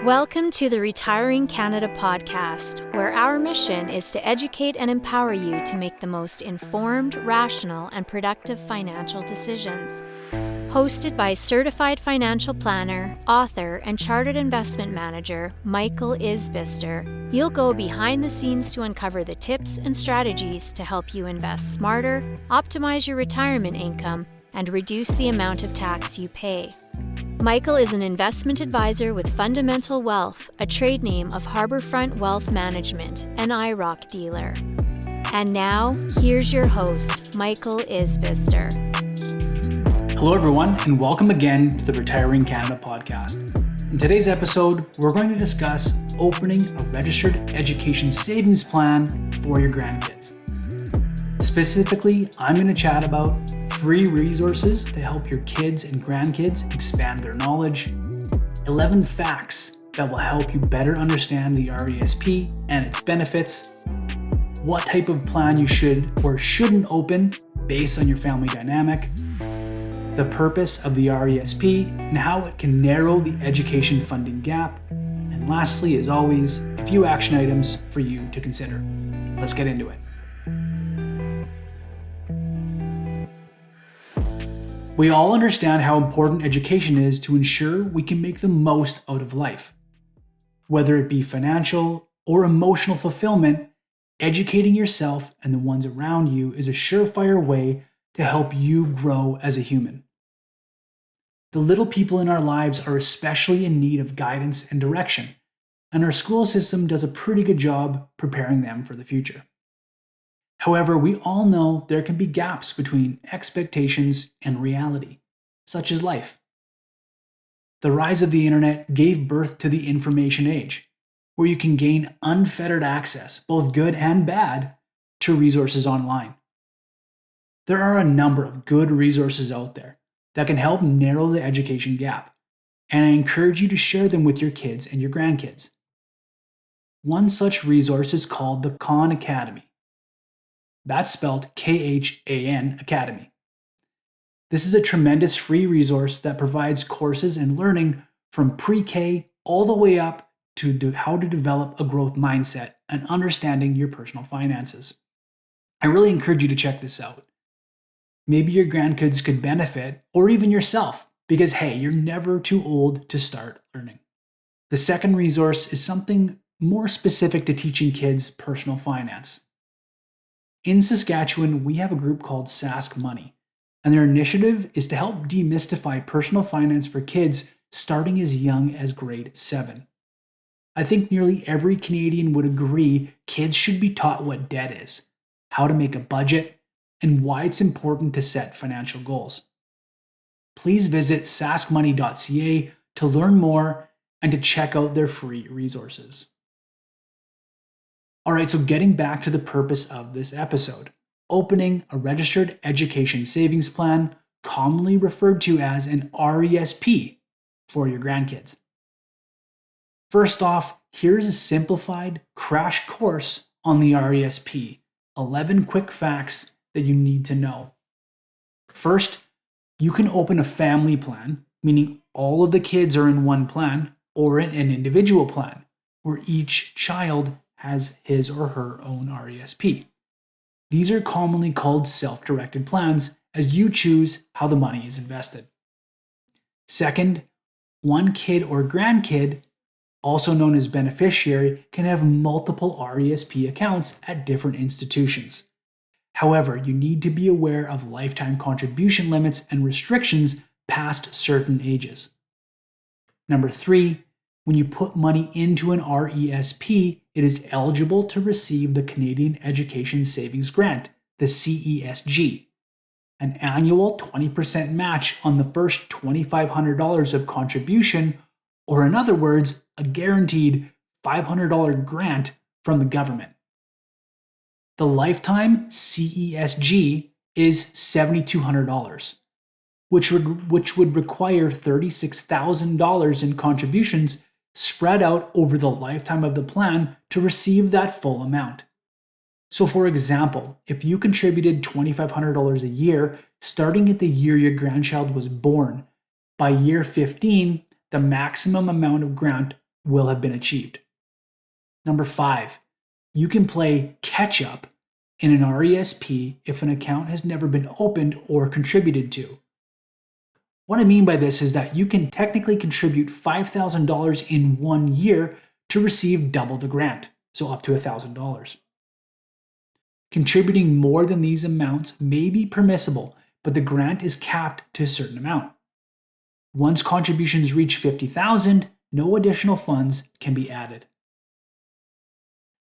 Welcome to the Retiring Canada podcast, where our mission is to educate and empower you to make the most informed, rational, and productive financial decisions. Hosted by certified financial planner, author, and chartered investment manager Michael Isbister, you'll go behind the scenes to uncover the tips and strategies to help you invest smarter, optimize your retirement income, and reduce the amount of tax you pay. Michael is an investment advisor with Fundamental Wealth, a trade name of Harbourfront Wealth Management, an IROC dealer. And now, here's your host, Michael Isbister. Hello everyone, and welcome again to the Retiring Canada podcast. In today's episode, we're going to discuss opening a registered education savings plan for your grandkids. Specifically, I'm going to chat about free resources to help your kids and grandkids expand their knowledge, 11 facts that will help you better understand the RESP and its benefits, what type of plan you should or shouldn't open based on your family dynamic, the purpose of the RESP and how it can narrow the education funding gap, and lastly, as always, a few action items for you to consider. Let's get into it. We all understand how important education is to ensure we can make the most out of life. Whether it be financial or emotional fulfillment, educating yourself and the ones around you is a surefire way to help you grow as a human. The little people in our lives are especially in need of guidance and direction, and our school system does a pretty good job preparing them for the future. However, we all know there can be gaps between expectations and reality, such as life. The rise of the internet gave birth to the information age, where you can gain unfettered access, both good and bad, to resources online. There are a number of good resources out there that can help narrow the education gap, and I encourage you to share them with your kids and your grandkids. One such resource is called the Khan Academy. That's spelled Khan Academy. This is a tremendous free resource that provides courses and learning from pre-K all the way up to how to develop a growth mindset and understanding your personal finances. I really encourage you to check this out. Maybe your grandkids could benefit, or even yourself, because hey, you're never too old to start learning. The second resource is something more specific to teaching kids personal finance. In Saskatchewan, we have a group called Sask Money, and their initiative is to help demystify personal finance for kids starting as young as grade 7. I think nearly every Canadian would agree kids should be taught what debt is, how to make a budget, and why it's important to set financial goals. Please visit saskmoney.ca to learn more and to check out their free resources. Alright, so getting back to the purpose of this episode, opening a registered education savings plan, commonly referred to as an RESP, for your grandkids. First off, here's a simplified crash course on the RESP, 11 quick facts that you need to know. First, you can open a family plan, meaning all of the kids are in one plan, or in an individual plan, where each child has his or her own RESP. These are commonly called self-directed plans, as you choose how the money is invested. Second, one kid or grandkid, also known as beneficiary, can have multiple RESP accounts at different institutions. However, you need to be aware of lifetime contribution limits and restrictions past certain ages. Number 3, when you put money into an RESP, it is eligible to receive the Canadian Education Savings Grant, the CESG, an annual 20% match on the first $2,500 of contribution, or in other words, a guaranteed $500 grant from the government. The lifetime CESG is $7,200, which would require $36,000 in contributions spread out over the lifetime of the plan to receive that full amount. So for example, if you contributed $2,500 a year starting at the year your grandchild was born, by year 15, the maximum amount of grant will have been achieved. Number 5, you can play catch up in an RESP if an account has never been opened or contributed to. What I mean by this is that you can technically contribute $5,000 in 1 year to receive double the grant, so up to $1,000. Contributing more than these amounts may be permissible, but the grant is capped to a certain amount. Once contributions reach $50,000, no additional funds can be added.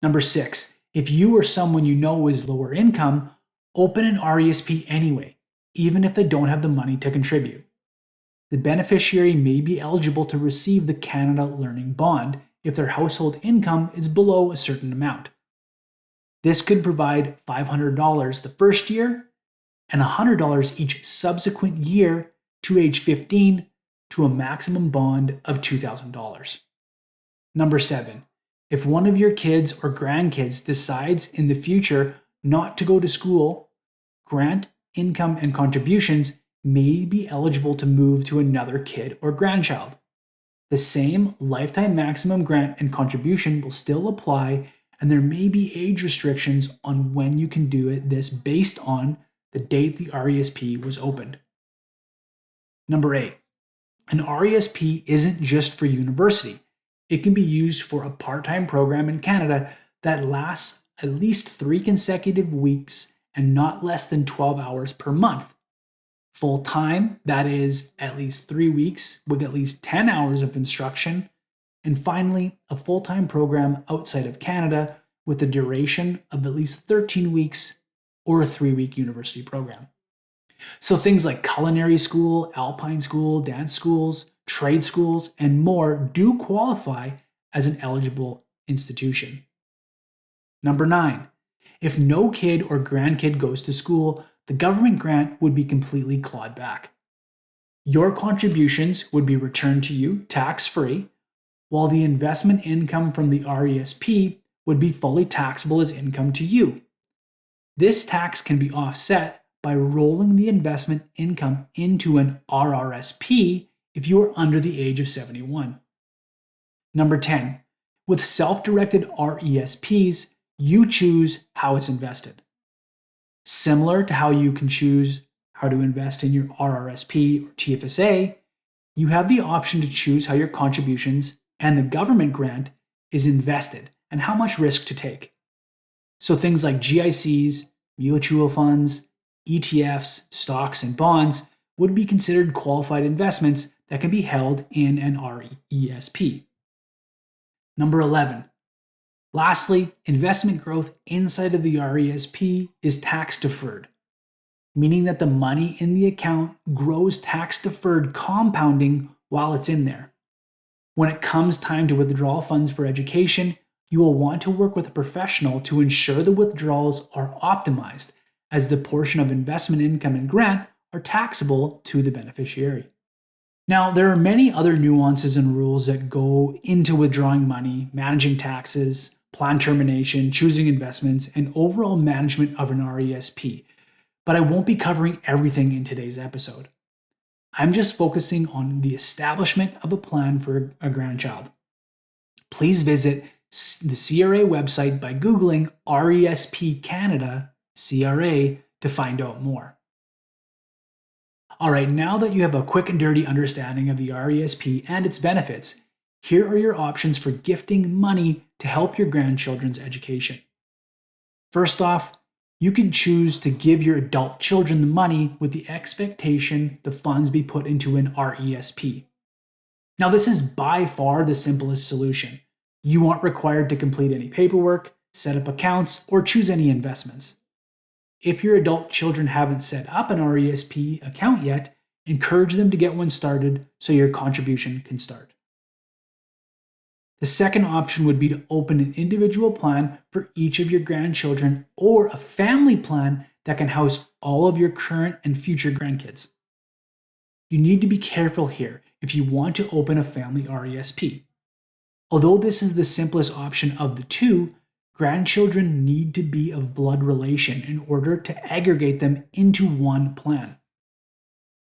Number 6, if you or someone you know is lower income, open an RESP anyway, even if they don't have the money to contribute. The beneficiary may be eligible to receive the Canada Learning Bond if their household income is below a certain amount. This could provide $500 the first year and $100 each subsequent year to age 15 to a maximum bond of $2,000. Number 7, if one of your kids or grandkids decides in the future not to go to school, grant, income, and contributions may be eligible to move to another kid or grandchild. The same lifetime maximum grant and contribution will still apply, and there may be age restrictions on when you can do this based on the date the RESP was opened. Number 8, an RESP isn't just for university. It can be used for a part-time program in Canada that lasts at least 3 consecutive weeks and not less than 12 hours per month. Full-time, that is at least 3 weeks with at least 10 hours of instruction. And finally, a full-time program outside of Canada with a duration of at least 13 weeks or a 3-week university program. So things like culinary school, alpine school, dance schools, trade schools, and more do qualify as an eligible institution. Number 9, if no kid or grandkid goes to school, the government grant would be completely clawed back. Your contributions would be returned to you tax-free, while the investment income from the RESP would be fully taxable as income to you. This tax can be offset by rolling the investment income into an RRSP if you are under the age of 71. Number 10, with self-directed RESPs, you choose how it's invested. Similar to how you can choose how to invest in your RRSP or TFSA, you have the option to choose how your contributions and the government grant is invested and how much risk to take. So things like GICs, mutual funds, ETFs, stocks, and bonds would be considered qualified investments that can be held in an RESP. Number 11. Lastly, investment growth inside of the RESP is tax deferred, meaning that the money in the account grows tax deferred, compounding while it's in there. When it comes time to withdraw funds for education, you will want to work with a professional to ensure the withdrawals are optimized, as the portion of investment income and grant are taxable to the beneficiary. Now, there are many other nuances and rules that go into withdrawing money, managing taxes, plan termination, choosing investments, and overall management of an RESP, but I won't be covering everything in today's episode. I'm just focusing on the establishment of a plan for a grandchild. Please visit the CRA website by Googling RESP Canada CRA to find out more. All right, now that you have a quick and dirty understanding of the RESP and its benefits, here are your options for gifting money to help your grandchildren's education. First off, you can choose to give your adult children the money with the expectation the funds be put into an RESP. Now, this is by far the simplest solution. You aren't required to complete any paperwork, set up accounts, or choose any investments. If your adult children haven't set up an RESP account yet, encourage them to get one started so your contribution can start. The second option would be to open an individual plan for each of your grandchildren or a family plan that can house all of your current and future grandkids. You need to be careful here if you want to open a family RESP. Although this is the simplest option of the two, grandchildren need to be of blood relation in order to aggregate them into one plan.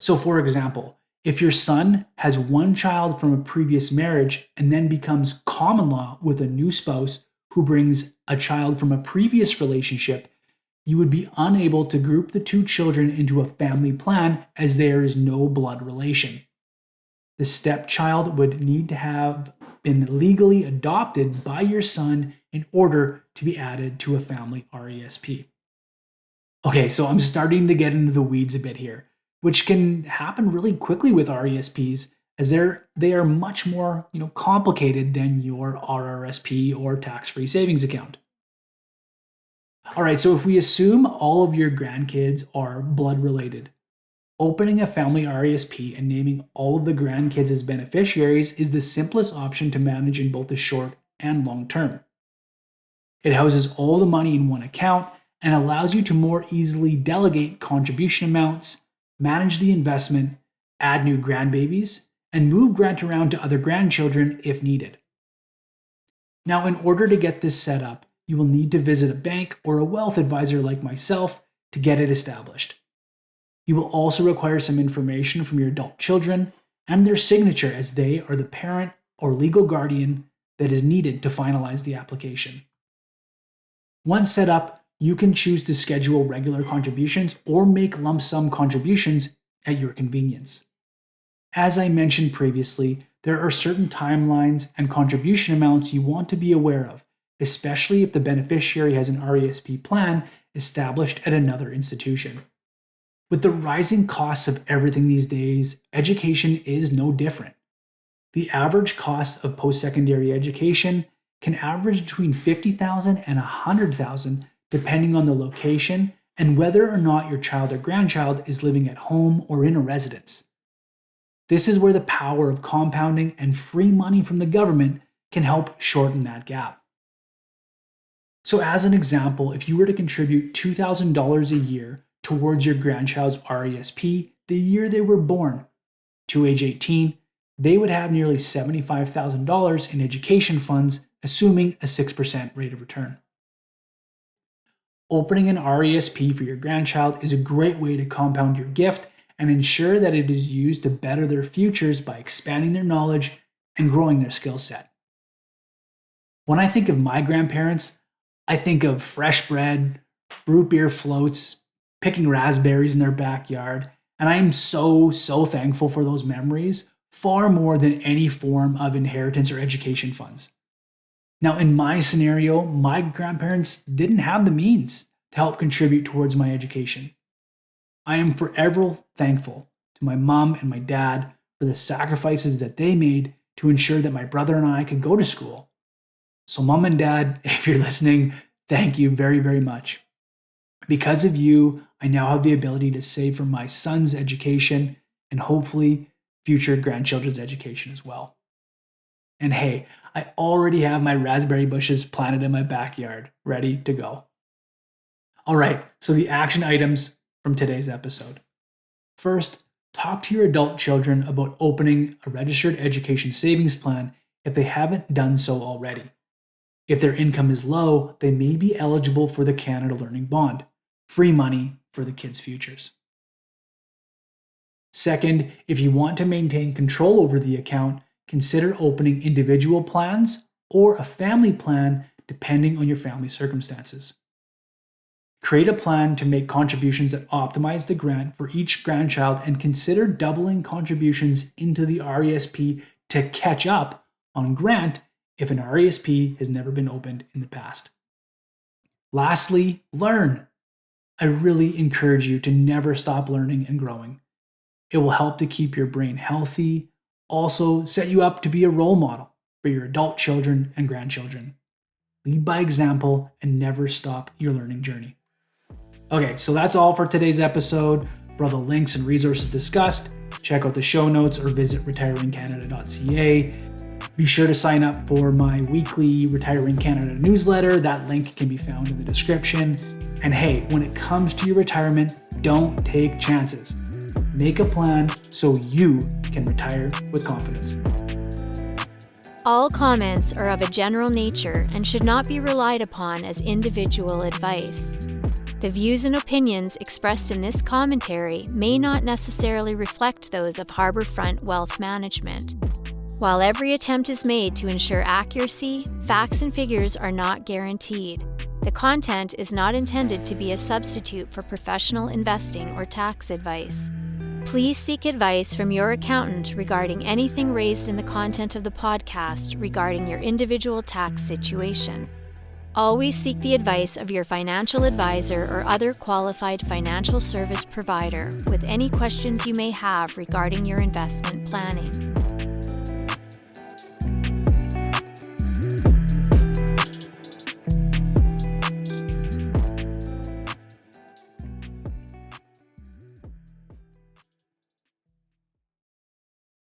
So for example, If your son has one child from a previous marriage and then becomes common law with a new spouse who brings a child from a previous relationship, you would be unable to group the two children into a family plan as there is no blood relation. The stepchild would need to have been legally adopted by your son in order to be added to a family RESP. Okay, so I'm starting to get into the weeds a bit here, which can happen really quickly with RESPs as they are much more, complicated than your RRSP or tax-free savings account. All right, so if we assume all of your grandkids are blood related, opening a family RESP and naming all of the grandkids as beneficiaries is the simplest option to manage in both the short and long term. It houses all the money in one account and allows you to more easily delegate contribution amounts, manage the investment, add new grandbabies, and move grant around to other grandchildren if needed. Now, in order to get this set up, you will need to visit a bank or a wealth advisor like myself to get it established. You will also require some information from your adult children and their signature as they are the parent or legal guardian that is needed to finalize the application. Once set up, you can choose to schedule regular contributions or make lump sum contributions at your convenience. As I mentioned previously, there are certain timelines and contribution amounts you want to be aware of, especially if the beneficiary has an RESP plan established at another institution. With the rising costs of everything these days, education is no different. The average cost of post-secondary education can average between $50,000 and $100,000 depending on the location and whether or not your child or grandchild is living at home or in a residence. This is where the power of compounding and free money from the government can help shorten that gap. So as an example, if you were to contribute $2,000 a year towards your grandchild's RESP the year they were born, to age 18, they would have nearly $75,000 in education funds, assuming a 6% rate of return. Opening an RESP for your grandchild is a great way to compound your gift and ensure that it is used to better their futures by expanding their knowledge and growing their skill set. When I think of my grandparents, I think of fresh bread, root beer floats, picking raspberries in their backyard, and I am so thankful for those memories, far more than any form of inheritance or education funds. Now, in my scenario, my grandparents didn't have the means to help contribute towards my education. I am forever thankful to my mom and my dad for the sacrifices that they made to ensure that my brother and I could go to school. So mom and dad, if you're listening, thank you very, very much. Because of you, I now have the ability to save for my son's education and hopefully future grandchildren's education as well. And hey, I already have my raspberry bushes planted in my backyard, ready to go. All right, so the action items from today's episode. First, talk to your adult children about opening a registered education savings plan if they haven't done so already. If their income is low, they may be eligible for the Canada Learning Bond, free money for the kids' futures. Second, if you want to maintain control over the account, consider opening individual plans or a family plan depending on your family circumstances. Create a plan to make contributions that optimize the grant for each grandchild and consider doubling contributions into the RESP to catch up on grant if an RESP has never been opened in the past. Lastly, learn. I really encourage you to never stop learning and growing. It will help to keep your brain healthy, also set you up to be a role model for your adult children and grandchildren. Lead by example and never stop your learning journey. Okay, so that's all for today's episode. For all the links and resources discussed, check out the show notes or visit retiringcanada.ca. Be sure to sign up for my weekly Retiring Canada newsletter. That link can be found in the description. And hey, when it comes to your retirement, don't take chances. Make a plan so you can retire with confidence. All comments are of a general nature and should not be relied upon as individual advice. The views and opinions expressed in this commentary may not necessarily reflect those of Harbourfront Wealth Management. While every attempt is made to ensure accuracy, facts and figures are not guaranteed. The content is not intended to be a substitute for professional investing or tax advice. Please seek advice from your accountant regarding anything raised in the content of the podcast regarding your individual tax situation. Always seek the advice of your financial advisor or other qualified financial service provider with any questions you may have regarding your investment planning.